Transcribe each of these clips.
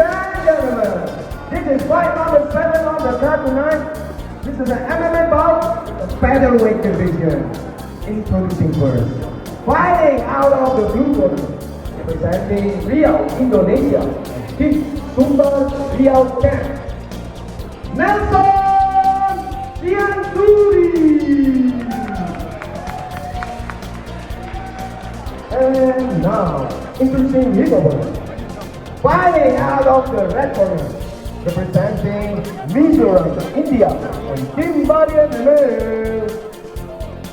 and gentlemen, this is fight number 7 on the card tonight. This is an MMA bout, the featherweight division. Introducing first, fighting out of the blue corner, representing Riau, Indonesia, King Sumber Riau Camp, Nelson Dianturi. And now, introducing his opponent, fighting out of the red corner, representing Mizo India and Team Body MMA,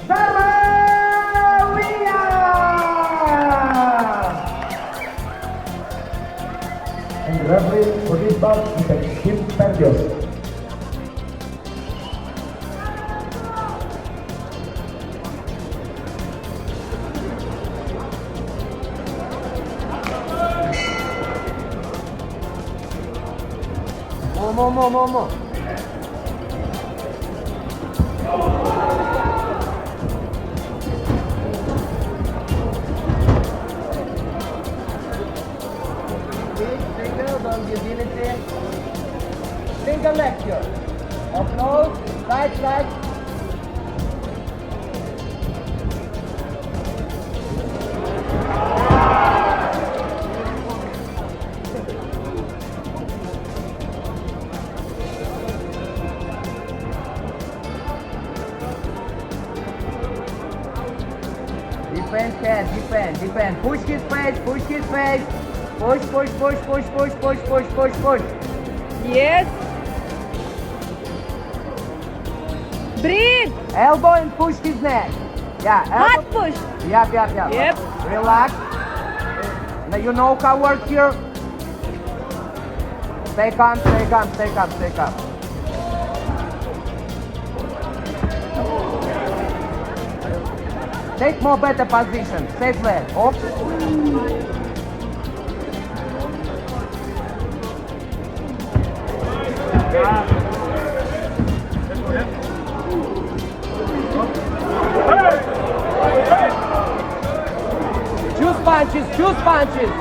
Zarmawia. And the referee for this bout is Kim Pendios. More. Single, don't give anything. Single lecture. Upload, right. Defend. Push his face. Push. Yes. Breathe. Elbow and push his neck. Yeah, Hard elbow. push. Yep. Yep. Relax. Now you know how work here. Stay calm. Take more better position. Safe leg. Up. Choose punches.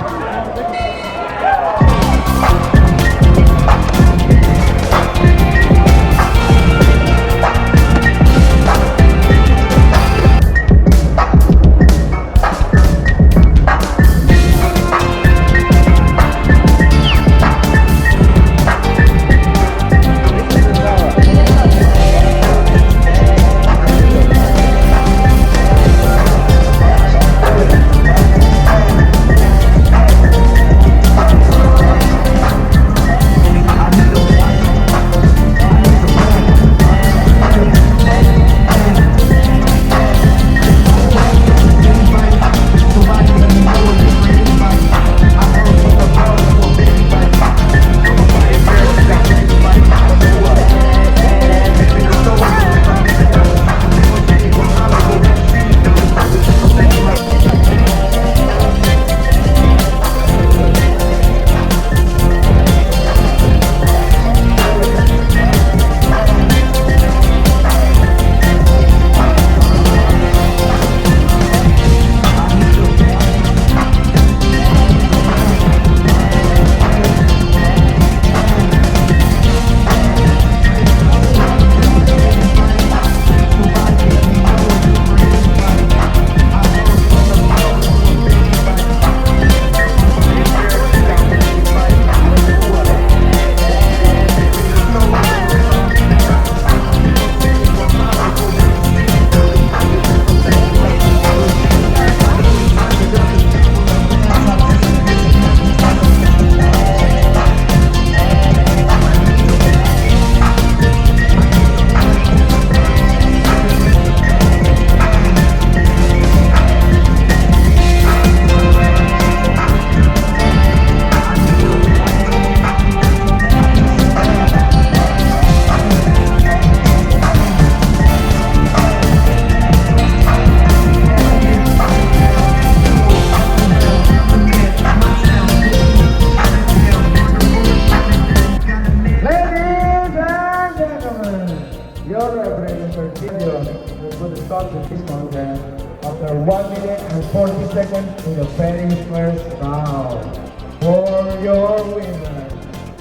after 1 minute and 40 seconds in the very first round. For your winner,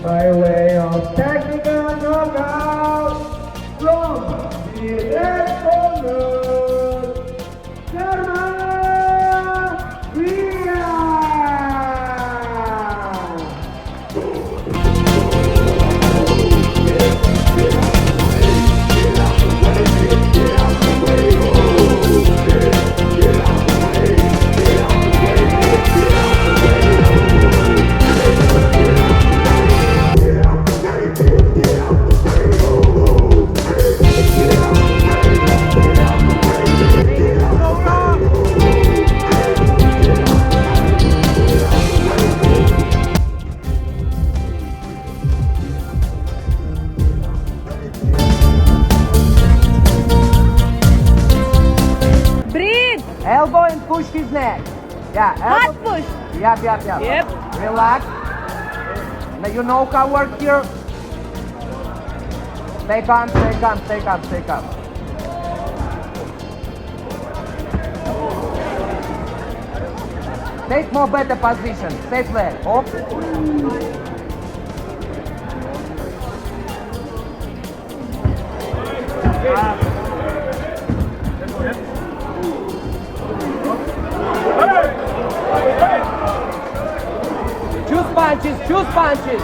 by way of technical knockout from the red corner, Zarmawia. Breathe. Elbow and push his neck. Yeah, Hard elbow. push. Yep. Yep. Relax. Now you know how work here. Stay calm. Take more better position. Safe leg. Up. Choose punches.